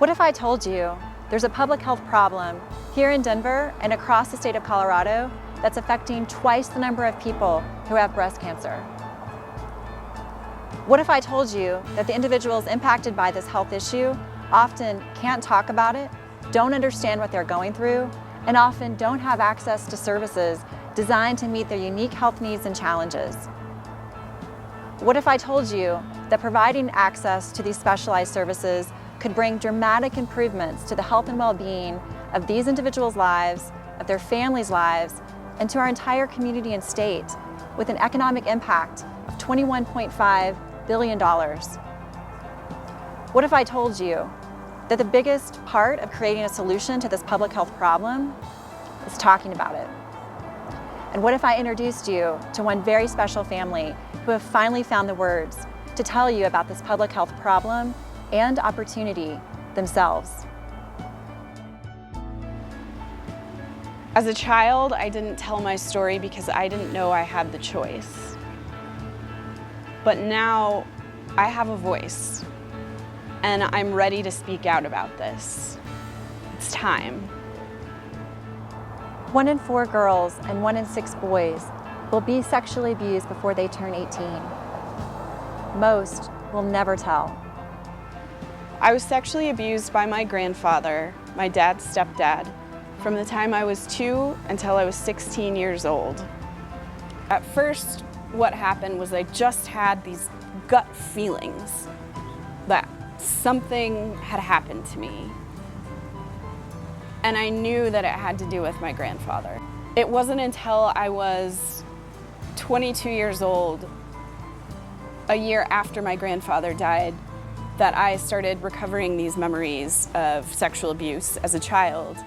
What if I told you there's a public health problem here in Denver and across the state of Colorado that's affecting twice the number of people who have breast cancer? What if I told you that the individuals impacted by this health issue often can't talk about it, don't understand what they're going through, and often don't have access to services designed to meet their unique health needs and challenges? What if I told you that providing access to these specialized services could bring dramatic improvements to the health and well-being of these individuals' lives, of their families' lives, and to our entire community and state, with an economic impact of $21.5 billion? What if I told you that the biggest part of creating a solution to this public health problem is talking about it? And what if I introduced you to one very special family who have finally found the words to tell you about this public health problem and opportunity themselves? As a child, I didn't tell my story because I didn't know I had the choice. But now I have a voice, and I'm ready to speak out about this. It's time. 1 in 4 girls and 1 in 6 boys will be sexually abused before they turn 18. Most will never tell. I was sexually abused by my grandfather, my dad's stepdad, from the time I was 2 until I was 16 years old. At first, what happened was I just had these gut feelings that something had happened to me. And I knew that it had to do with my grandfather. It wasn't until I was 22 years old, a year after my grandfather died, that I started recovering these memories of sexual abuse as a child.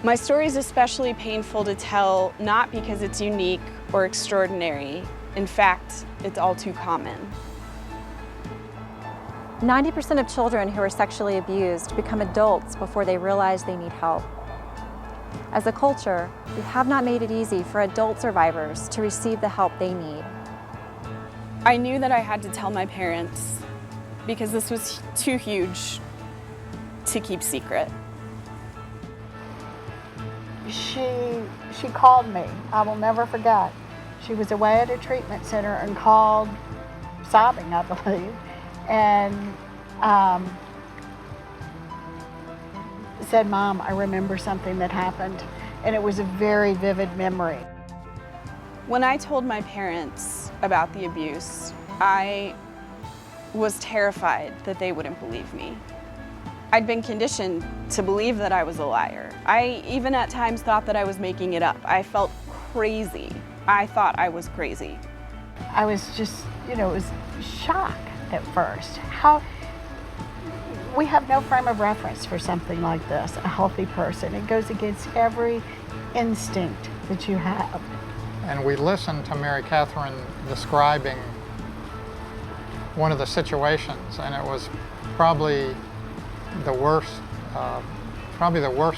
My story is especially painful to tell, not because it's unique or extraordinary. In fact, it's all too common. 90% of children who are sexually abused become adults before they realize they need help. As a culture, we have not made it easy for adult survivors to receive the help they need. I knew that I had to tell my parents because this was too huge to keep secret. She called me. I will never forget. She was away at a treatment center and called, sobbing, I believe, and said, "Mom, I remember something that happened," and it was a very vivid memory. When I told my parents about the abuse, I was terrified that they wouldn't believe me. I'd been conditioned to believe that I was a liar. I even at times thought that I was making it up. I felt crazy. I thought I was crazy. I was just, it was shock at first. We have no frame of reference for something like this, a healthy person. It goes against every instinct that you have. And we listened to Mary Catherine describing one of the situations, and it was probably the worst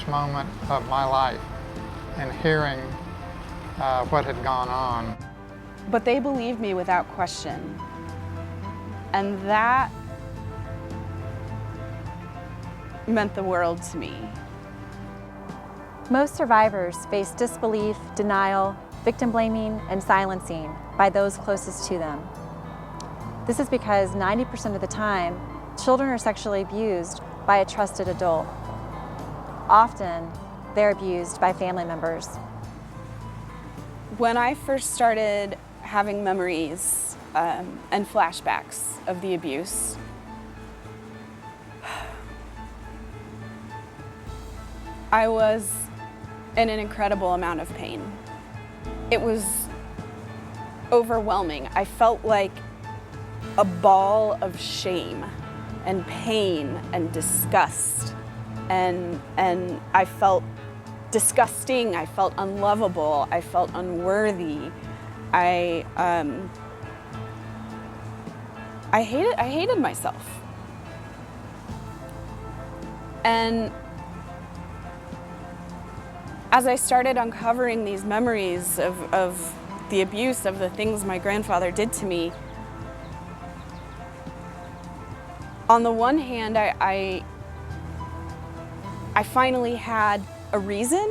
moment of my life in hearing what had gone on. But they believed me without question. And that meant the world to me. Most survivors face disbelief, denial, victim blaming, and silencing by those closest to them. This is because 90% of the time, children are sexually abused by a trusted adult. Often, they're abused by family members. When I first started having memories and flashbacks of the abuse, I was in an incredible amount of pain. It was overwhelming. I felt like a ball of shame and pain and disgust, and I felt disgusting, I felt unlovable, I felt unworthy. I hated myself. And as I started uncovering these memories of the abuse, of the things my grandfather did to me, on the one hand, I I finally had a reason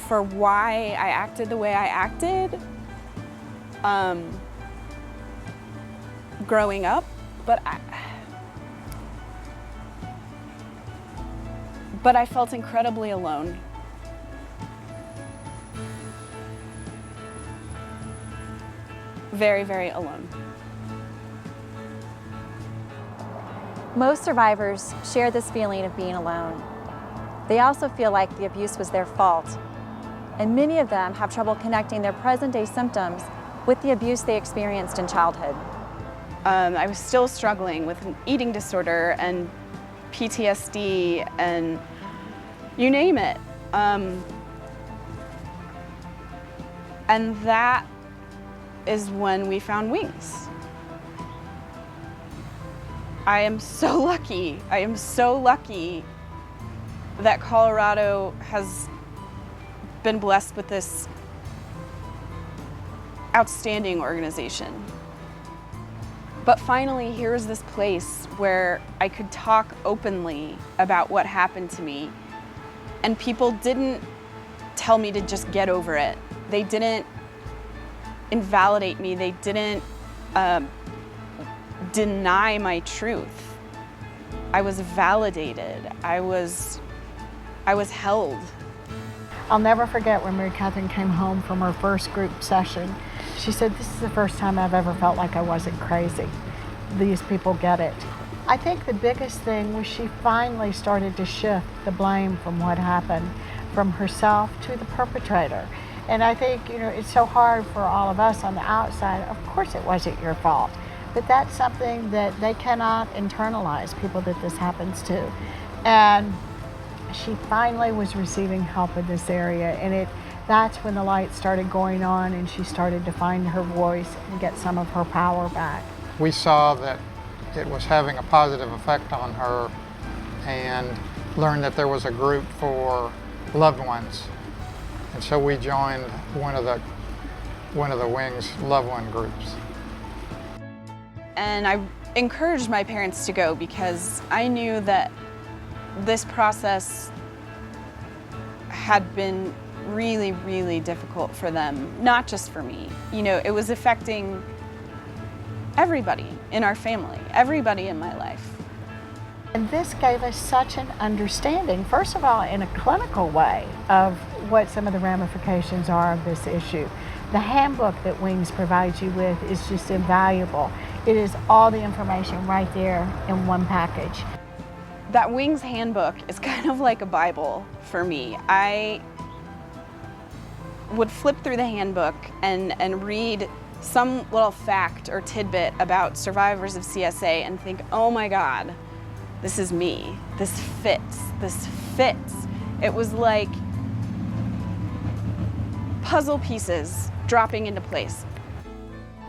for why I acted the way I acted growing up, but I felt incredibly alone. Very, very alone. Most survivors share this feeling of being alone. They also feel like the abuse was their fault, and many of them have trouble connecting their present-day symptoms with the abuse they experienced in childhood. I was still struggling with an eating disorder and PTSD and you name it. And that is when we found Wings. I am so lucky that Colorado has been blessed with this outstanding organization. But finally, here was this place where I could talk openly about what happened to me, and people didn't tell me to just get over it. They didn't invalidate me. They didn't deny my truth. I was validated. I was held. I'll never forget when Mary Catherine came home from her first group session. She said, "This is the first time I've ever felt like I wasn't crazy. These people get it." I think the biggest thing was she finally started to shift the blame from what happened from herself to the perpetrator. And I think, it's so hard for all of us on the outside. Of course it wasn't your fault, but that's something that they cannot internalize, people that this happens to. And she finally was receiving help in this area, and that's when the light started going on and she started to find her voice and get some of her power back. We saw that it was having a positive effect on her and learned that there was a group for loved ones. And so we joined one of the Wings loved one groups. And I encouraged my parents to go because I knew that this process had been really, really difficult for them, not just for me. It was affecting everybody in our family, everybody in my life. And this gave us such an understanding, first of all, in a clinical way, of what some of the ramifications are of this issue. The handbook that Wings provides you with is just invaluable. It is all the information right there in one package. That Wings handbook is kind of like a Bible for me. I would flip through the handbook and read some little fact or tidbit about survivors of CSA and think, oh my God, this is me. This fits. It was like puzzle pieces dropping into place.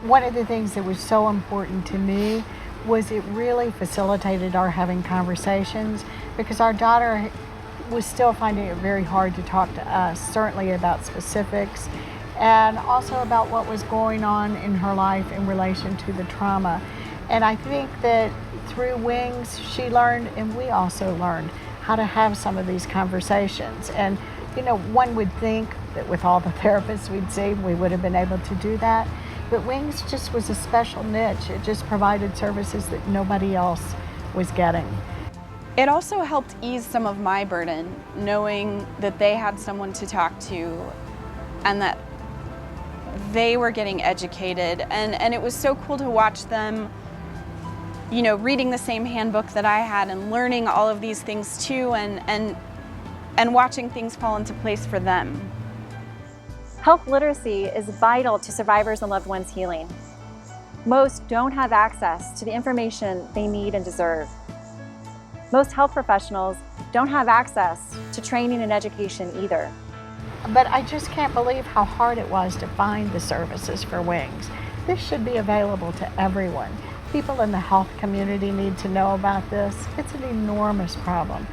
One of the things that was so important to me was it really facilitated our having conversations, because our daughter was still finding it very hard to talk to us, certainly about specifics, and also about what was going on in her life in relation to the trauma. And I think that through Wings, she learned, and we also learned, how to have some of these conversations. And one would think that with all the therapists we'd seen, we would have been able to do that. But Wings just was a special niche. It just provided services that nobody else was getting. It also helped ease some of my burden, knowing that they had someone to talk to and that they were getting educated. And it was so cool to watch them, reading the same handbook that I had and learning all of these things too, and watching things fall into place for them. Health literacy is vital to survivors and loved ones' healing. Most don't have access to the information they need and deserve. Most health professionals don't have access to training and education either. But I just can't believe how hard it was to find the services for Wings. This should be available to everyone. People in the health community need to know about this. It's an enormous problem.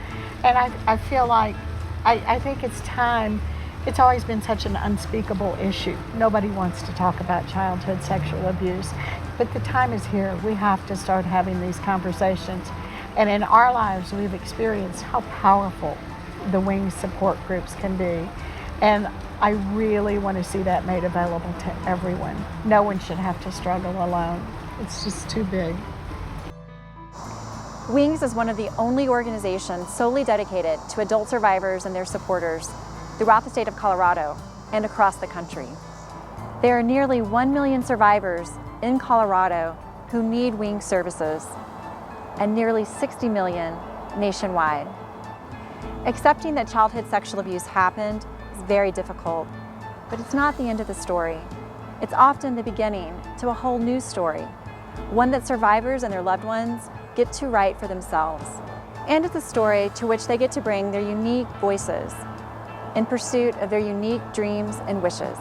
And I feel like, I think it's time. It's always been such an unspeakable issue. Nobody wants to talk about childhood sexual abuse, but the time is here. We have to start having these conversations. And in our lives, we've experienced how powerful the Wings support groups can be. And I really want to see that made available to everyone. No one should have to struggle alone. It's just too big. Wings is one of the only organizations solely dedicated to adult survivors and their supporters throughout the state of Colorado and across the country. There are nearly 1 million survivors in Colorado who need Wings services, and nearly 60 million nationwide. Accepting that childhood sexual abuse happened is very difficult, but it's not the end of the story. It's often the beginning to a whole new story, one that survivors and their loved ones get to write for themselves. And it's a story to which they get to bring their unique voices in pursuit of their unique dreams and wishes.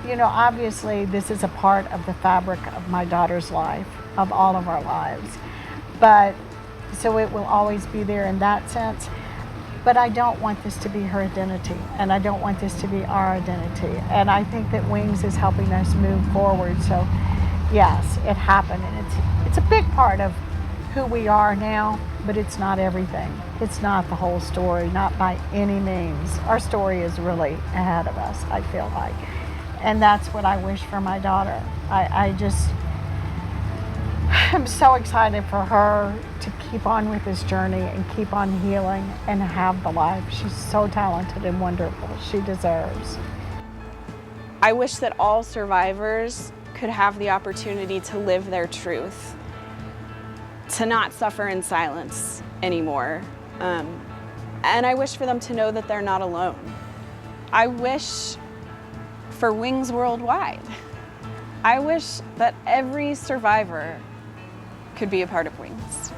You know, obviously this is a part of the fabric of my daughter's life, of all of our lives. But, so it will always be there in that sense. But I don't want this to be her identity, and I don't want this to be our identity. And I think that Wings is helping us move forward. So yes, it happened, and it's a big part of who we are now, but it's not everything. It's not the whole story, not by any means. Our story is really ahead of us, I feel like. And that's what I wish for my daughter. I'm so excited for her to keep on with this journey and keep on healing and have the life she's so talented and wonderful she deserves. I wish that all survivors could have the opportunity to live their truth, to not suffer in silence anymore. And I wish for them to know that they're not alone. I wish for Wings worldwide. I wish that every survivor could be a part of Wings.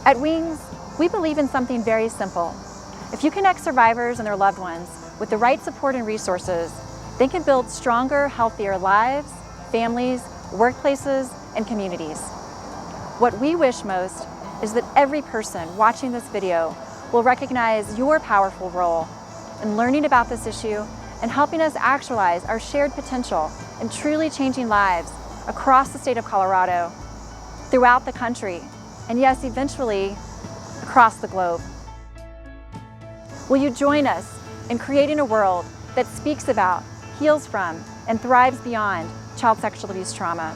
At Wings, we believe in something very simple. If you connect survivors and their loved ones with the right support and resources, they can build stronger, healthier lives, families, workplaces, and communities. What we wish most is that every person watching this video will recognize your powerful role in learning about this issue and helping us actualize our shared potential in truly changing lives across the state of Colorado, throughout the country, and yes, eventually across the globe. Will you join us in creating a world that speaks about, heals from, and thrives beyond child sexual abuse trauma?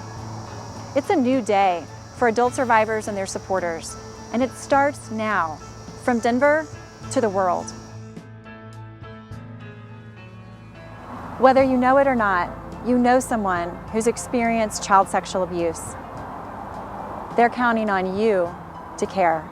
It's a new day for adult survivors and their supporters, and it starts now, from Denver to the world. Whether you know it or not, you know someone who's experienced child sexual abuse. They're counting on you to care.